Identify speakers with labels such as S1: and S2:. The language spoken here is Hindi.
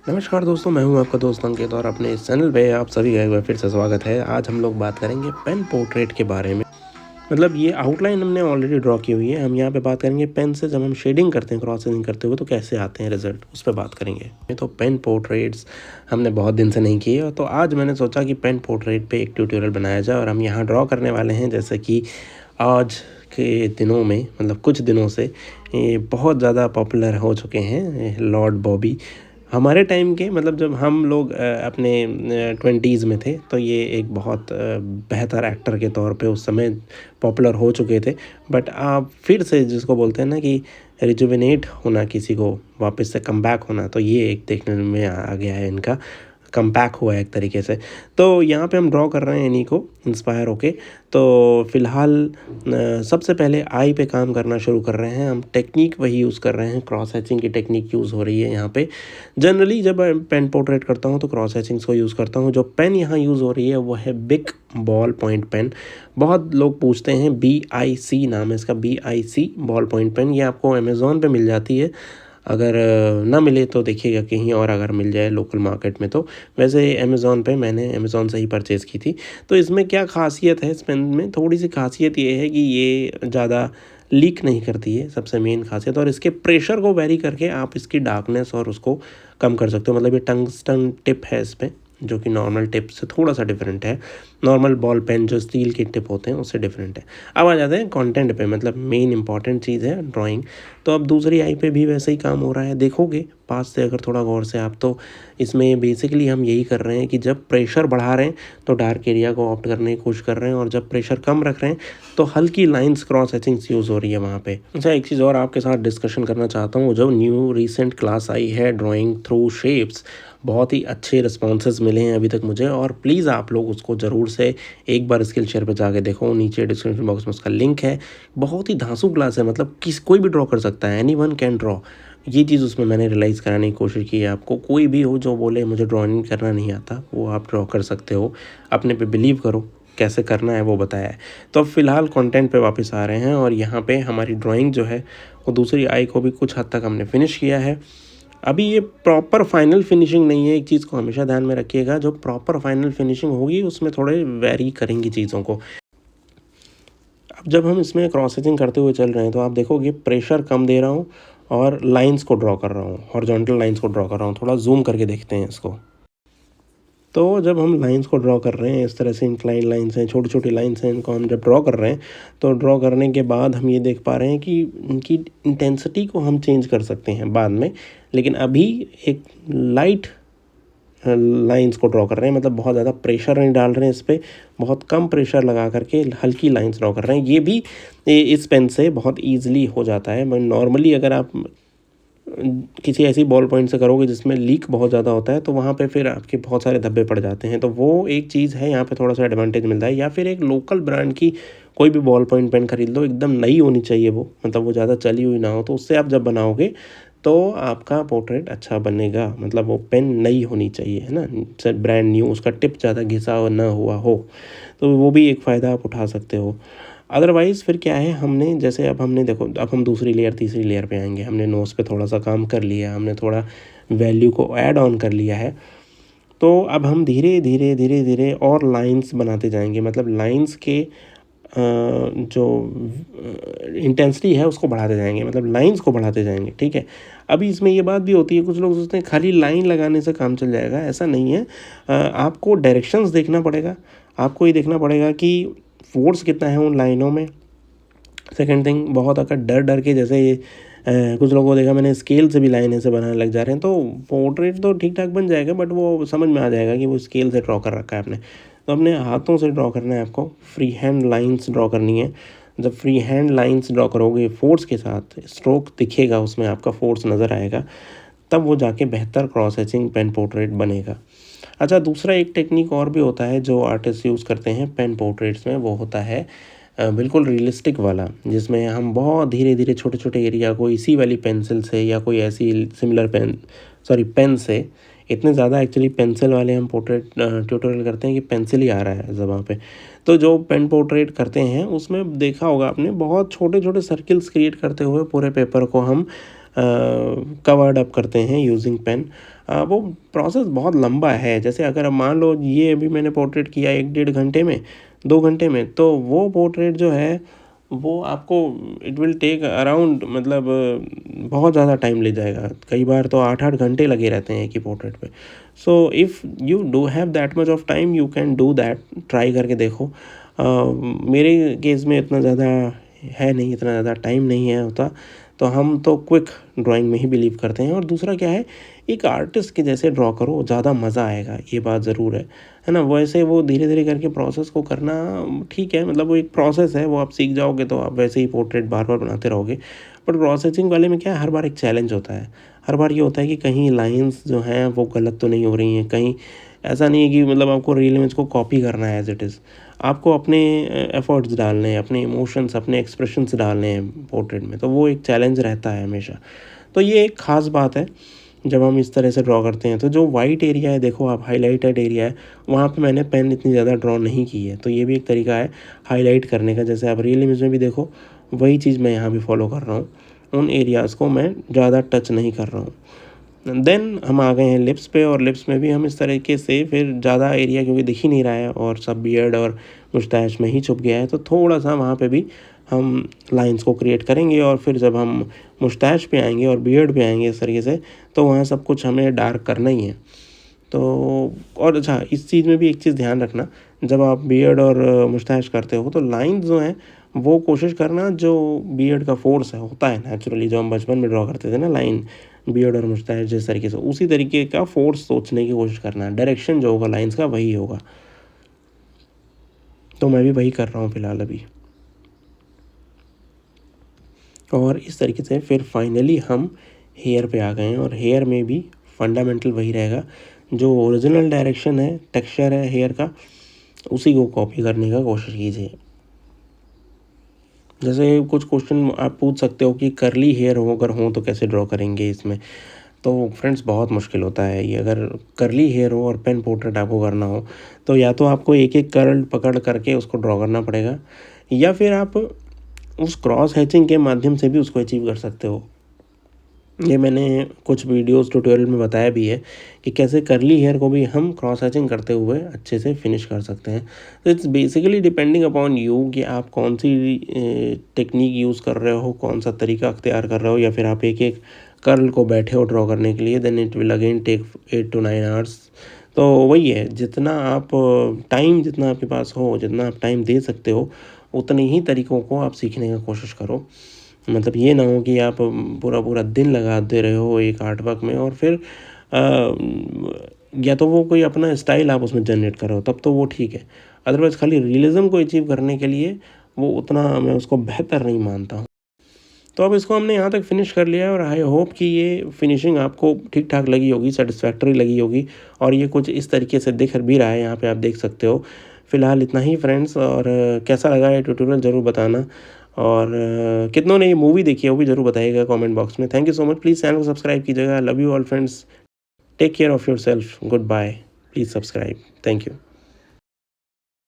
S1: नमस्कार दोस्तों, मैं हूं आपका दोस्त अंकित और अपने इस चैनल पे आप सभी का एक बार फिर से स्वागत है। आज हम लोग बात करेंगे पेन पोर्ट्रेट के बारे में। मतलब ये आउटलाइन हमने ऑलरेडी ड्रॉ की हुई है। हम यहाँ पे बात करेंगे पेन से जब हम शेडिंग करते हैं, क्रॉस शेडिंग करते हुए तो कैसे आते हैं रिजल्ट, उस पर बात करेंगे। ये तो पेन पोर्ट्रेट्स हमने बहुत दिन से नहीं किए, तो आज मैंने सोचा कि पेन पोर्ट्रेट पे एक ट्यूटोरियल बनाया जाए और हम यहाँ ड्रॉ करने वाले हैं। जैसे कि आज के दिनों में, मतलब कुछ दिनों से ये बहुत ज़्यादा पॉपुलर हो चुके हैं लॉर्ड बॉबी। हमारे टाइम के, मतलब जब हम लोग अपने 20s में थे, तो ये एक बहुत बेहतर एक्टर के तौर पे उस समय पॉपुलर हो चुके थे। बट आप फिर से जिसको बोलते हैं ना कि रिजुविनेट होना, किसी को वापस से कम बैक होना, तो ये एक देखने में आ गया है, इनका कम बैक हुआ है एक तरीके से। तो यहाँ पे हम ड्रॉ कर रहे हैं इन्हीं को इंस्पायर होके। तो फ़िलहाल सबसे पहले आई पे काम करना शुरू कर रहे हैं। हम टेक्निक वही यूज़ कर रहे हैं, क्रॉस हैचिंग की टेक्निक यूज़ हो रही है यहाँ पे। जनरली जब पेन पोर्ट्रेट करता हूँ तो क्रॉस हैचिंग्स को यूज़ करता हूँ। जो पेन यहाँ यूज़ हो रही है वो है बिग बॉल पॉइंट पेन। बहुत लोग पूछते हैं, BIC नाम है इसका, BIC बॉल पॉइंट पेन। ये आपको अमेज़ॉन पे मिल जाती है। अगर ना मिले तो देखिएगा कहीं और, अगर मिल जाए लोकल मार्केट में तो। वैसे अमेज़ॉन पे मैंने अमेज़ॉन से ही परचेज़ की थी। तो इसमें क्या ख़ासियत है, इस पेन में थोड़ी सी ख़ासियत ये है कि ये ज़्यादा लीक नहीं करती है, सबसे मेन ख़ासियत। और इसके प्रेशर को वेरी करके आप इसकी डार्कनेस और उसको कम कर सकते हो। मतलब ये टंगस्टन टिप है इस पे, जो कि नॉर्मल टिप से थोड़ा सा डिफरेंट है। नॉर्मल बॉल पेन जो स्टील के टिप होते हैं उससे डिफरेंट है। अब आ जाते हैं कंटेंट पे, मतलब मेन इंपॉर्टेंट चीज़ है ड्राइंग। तो अब दूसरी आई पे भी वैसे ही काम हो रहा है। देखोगे पास से अगर थोड़ा गौर से आप, तो इसमें बेसिकली हम यही कर रहे हैं कि जब प्रेशर बढ़ा रहे हैं तो डार्क एरिया को ऑप्ट करने की कोशिश कर रहे हैं, और जब प्रेशर कम रख रहे हैं तो हल्की लाइंस, क्रॉस हैचिंग्स यूज़ हो रही है वहाँ पे। अच्छा, एक चीज़ और आपके साथ डिस्कशन करना चाहता हूँ। जो न्यू रिसेंट क्लास आई है ड्राइंग थ्रू शेप्स, बहुत ही अच्छे रिस्पॉन्सेज मिले हैं अभी तक मुझे। और प्लीज़ आप लोग उसको ज़रूर से एक बार स्किल शेयर पे जाके देखो, नीचे डिस्क्रिप्शन बॉक्स में उसका लिंक है। बहुत ही धांसू क्लास है, मतलब कोई भी ड्रॉ कर सकता है, एनीवन कैन ड्रॉ। ये चीज़ उसमें मैंने रियलाइज़ कराने की कोशिश की है आपको। कोई भी हो जो बोले मुझे ड्राइंग करना नहीं आता, वो आप ड्रॉ कर सकते हो। अपने पे बिलीव करो, कैसे करना है वो बताया है। तो अब फ़िलहाल कंटेंट पे वापस आ रहे हैं, और यहाँ पे हमारी ड्राइंग जो है वो दूसरी आई को भी कुछ हद तक हमने फिनिश किया है। अभी ये प्रॉपर फाइनल फिनिशिंग नहीं है, एक चीज़ को हमेशा ध्यान में रखिएगा। जो प्रॉपर फाइनल फिनिशिंग होगी उसमें थोड़े वेरी करेंगी चीज़ों को। अब जब हम इसमें क्रॉस हैचिंग करते हुए चल रहे हैं तो आप देखोगे प्रेशर कम दे रहा हूँ और लाइंस को ड्रॉ कर रहा हूँ, हॉरिजॉन्टल लाइंस को ड्रॉ कर रहा हूँ। थोड़ा जूम करके देखते हैं इसको। तो जब हम लाइंस को ड्रॉ कर रहे हैं, इस तरह से इंक्लाइन लाइंस हैं, छोटी छोटी लाइंस हैं, इनको हम जब ड्रॉ कर रहे हैं तो ड्रॉ करने के बाद हम ये देख पा रहे हैं कि इनकी इंटेंसिटी को हम चेंज कर सकते हैं बाद में। लेकिन अभी एक लाइट लाइंस को ड्रॉ कर रहे हैं, मतलब बहुत ज़्यादा प्रेशर नहीं डाल रहे हैं इस पर, बहुत कम प्रेशर लगा करके हल्की लाइंस ड्रॉ कर रहे हैं। ये भी इस पेन से बहुत ईजिली हो जाता है। नॉर्मली अगर आप किसी ऐसी बॉल पॉइंट से करोगे जिसमें लीक बहुत ज़्यादा होता है तो वहाँ पे फिर आपके बहुत सारे धब्बे पड़ जाते हैं। तो वो एक चीज़ है, यहाँ पे थोड़ा सा एडवांटेज मिलता है। या फिर एक लोकल ब्रांड की कोई भी बॉल पॉइंट पेन खरीद लो, एकदम नई होनी चाहिए वो, मतलब वो ज़्यादा चली हुई ना हो, तो उससे आप जब बनाओगे तो आपका पोर्ट्रेट अच्छा बनेगा। मतलब वो पेन नई होनी चाहिए, है ना, सर, ब्रांड न्यू, उसका टिप ज़्यादा घिसा ना हुआ हो, तो वो भी एक फ़ायदा आप उठा सकते हो। अदरवाइज़ फिर क्या है, हमने जैसे अब हमने देखो, अब हम दूसरी लेयर तीसरी लेयर पे आएंगे। हमने नोज़ पे थोड़ा सा काम कर लिया, हमने थोड़ा वैल्यू को ऐड ऑन कर लिया है। तो अब हम धीरे धीरे धीरे धीरे और लाइंस बनाते जाएंगे। मतलब लाइंस के जो इंटेंसिटी है उसको बढ़ाते जाएंगे, मतलब लाइंस को बढ़ाते जाएंगे, ठीक है। अभी इसमें ये बात भी होती है, कुछ लोग सोचते हैं खाली लाइन लगाने से काम चल जाएगा, ऐसा नहीं है। आपको डायरेक्शंस देखना पड़ेगा। आपको ये देखना पड़ेगा कि फोर्स कितना है उन लाइनों में। सेकंड थिंग, बहुत अगर डर डर के, जैसे ये कुछ लोगों को देखा मैंने स्केल से भी लाइन ऐसे बनाने लग जा रहे हैं, तो पोर्ट्रेट तो ठीक ठाक बन जाएगा, बट वो समझ में आ जाएगा कि वो स्केल से ड्रॉ कर रखा है आपने। तो अपने हाथों से ड्रॉ करना है आपको, फ्री हैंड लाइंस ड्रॉ करनी है। जब फ्री हैंड लाइंस ड्रॉ करोगे फोर्स के साथ, स्ट्रोक दिखेगा उसमें, आपका फोर्स नज़र आएगा, तब वो जाके बेहतर क्रॉस हैचिंग पेन पोर्ट्रेट बनेगा। अच्छा, दूसरा एक टेक्निक और भी होता है जो आर्टिस्ट यूज़ करते हैं पेन पोर्ट्रेट्स में, वो होता है बिल्कुल रियलिस्टिक वाला, जिसमें हम बहुत धीरे धीरे छोटे छोटे एरिया को इसी वाली पेंसिल से या कोई ऐसी सिमिलर पेन से, इतने ज़्यादा एक्चुअली पेंसिल वाले हम पोर्ट्रेट ट्यूटोरियल करते हैं कि पेंसिल ही आ रहा है ज़बां पे। तो जो पेन पोर्ट्रेट करते हैं उसमें देखा होगा आपने, बहुत छोटे छोटे सर्किल्स क्रिएट करते हुए पूरे पेपर को हम कवर्ड अप करते हैं यूजिंग पेन। वो प्रोसेस बहुत लंबा है। जैसे अगर अब मान लो ये अभी मैंने पोर्ट्रेट किया 1-1.5 घंटे में, 2 घंटे में, तो वो पोर्ट्रेट जो है वो आपको इट विल टेक अराउंड मतलब बहुत ज़्यादा टाइम ले जाएगा। कई बार तो 8-8 घंटे लगे रहते हैं एक ही पोर्ट्रेट पे। So if you do have that much of time you can do that, try करके देखो। मेरे केस में इतना ज़्यादा है नहीं, इतना ज़्यादा टाइम नहीं है होता, तो हम तो क्विक ड्राइंग में ही बिलीव करते हैं। और दूसरा क्या है, एक आर्टिस्ट के जैसे ड्रॉ करो, ज़्यादा मज़ा आएगा, ये बात ज़रूर है ना। वैसे वो धीरे धीरे करके प्रोसेस को करना ठीक है, मतलब वो एक प्रोसेस है, वो आप सीख जाओगे तो आप वैसे ही पोर्ट्रेट बार बार बनाते रहोगे। बट प्रोसेसिंग वाले में क्या है, हर बार एक चैलेंज होता है। हर बार ये होता है कि कहीं लाइंस जो हैं वो गलत तो नहीं हो रही हैं, कहीं ऐसा नहीं है कि मतलब आपको रियल इमेज को कॉपी करना है एज इट इज़। आपको अपने एफर्ट्स डालने हैं, अपने इमोशंस, अपने एक्सप्रेशंस डालने हैं पोर्ट्रेट में, तो वो एक चैलेंज रहता है हमेशा। तो ये एक ख़ास बात है जब हम इस तरह से ड्रॉ करते हैं। तो जो वाइट एरिया है, देखो आप हाईलाइटेड एरिया है, वहाँ पे मैंने पेन इतनी ज़्यादा ड्रॉ नहीं की है। तो ये भी एक तरीका है हाईलाइट करने का। जैसे आप रियल इमेज में भी देखो, वही चीज़ मैं यहाँ भी फॉलो कर रहा हूँ। उन एरियाज़ को मैं ज़्यादा टच नहीं कर रहा हूँ। देन हम आ गए हैं लिप्स पे, और लिप्स में भी हम इस तरीके से फिर ज़्यादा एरिया क्योंकि दिख ही नहीं रहा है और सब बियर्ड और मुस्टैच में ही छुप गया है, तो थोड़ा सा वहाँ पे भी हम लाइंस को क्रिएट करेंगे। और फिर जब हम मुस्टैच पे आएंगे और बियर्ड पे आएंगे इस तरीके से, तो वहाँ सब कुछ हमें डार्क करना ही है। तो और अच्छा, इस चीज़ में भी एक चीज़ ध्यान रखना, जब आप बियर्ड और मुस्टैच करते हो तो लाइंस जो हैं वो कोशिश करना, जो बियर्ड का फोर्स है होता है नेचुरली, जो हम बचपन में ड्रॉ करते थे ना लाइन, बियर्ड और मुस्टैच जिस तरीके से, उसी तरीके का फोर्स सोचने की कोशिश करना। डायरेक्शन जो होगा लाइंस का वही होगा। तो मैं भी वही कर रहा हूँ फ़िलहाल अभी। और इस तरीके से फिर फाइनली हम हेयर पे आ गए हैं, और हेयर में भी फंडामेंटल वही रहेगा, जो ओरिजिनल डायरेक्शन है, टेक्सचर है हेयर का, उसी को कॉपी करने का कोशिश कीजिए। जैसे कुछ क्वेश्चन आप पूछ सकते हो कि कर्ली हेयर हो अगर हो तो कैसे ड्रॉ करेंगे इसमें। तो फ्रेंड्स बहुत मुश्किल होता है ये। अगर कर्ली हेयर हो और पेन पोर्ट्रेट आपको करना हो, तो या तो आपको एक एक कर्ल पकड़ करके उसको ड्रॉ करना पड़ेगा, या फिर आप उस क्रॉस हैचिंग के माध्यम से भी उसको अचीव कर सकते हो। ये मैंने कुछ वीडियोस ट्यूटोरियल में बताया भी है कि कैसे कर्ली हेयर को भी हम क्रॉस हैचिंग करते हुए अच्छे से फिनिश कर सकते हैं। तो it's basically depending upon you कि आप कौन सी टेक्निक यूज़ कर रहे हो, कौन सा तरीका अख्तियार कर रहे हो, या फिर आप एक एक कर्ल को बैठे हो ड्रॉ करने के लिए, then it will again take 8 to 9 hours. तो वही है, जितना आप टाइम, जितना आपके पास हो, जितना आप टाइम दे सकते हो, उतने ही तरीक़ों को आप सीखने का कोशिश करो। मतलब ये ना हो कि आप पूरा पूरा दिन लगा दे रहे हो एक आर्ट वर्क में, और फिर या तो वो कोई अपना स्टाइल आप उसमें जनरेट कर रहे हो, तब तो वो ठीक है। अदरवाइज़ खाली रियलिज़म को अचीव करने के लिए वो उतना मैं उसको बेहतर नहीं मानता हूँ। तो अब इसको हमने यहाँ तक फिनिश कर लिया है, और आई होप कि ये फिनिशिंग आपको ठीक ठाक लगी होगी, सेटिस्फैक्टरी लगी होगी। और ये कुछ इस तरीके से दिख भी रहा है, यहाँ पे आप देख सकते हो। फ़िलहाल इतना ही फ्रेंड्स, और कैसा लगा ये ट्यूटोरियल ज़रूर बताना। और कितनों ने ये मूवी देखी है वो भी ज़रूर बताइएगा कमेंट बॉक्स में। Thank you so much. Please channel को सब्सक्राइब कीजिएगा। Love you all friends. Take care of yourself. Good bye. Please subscribe. Thank you.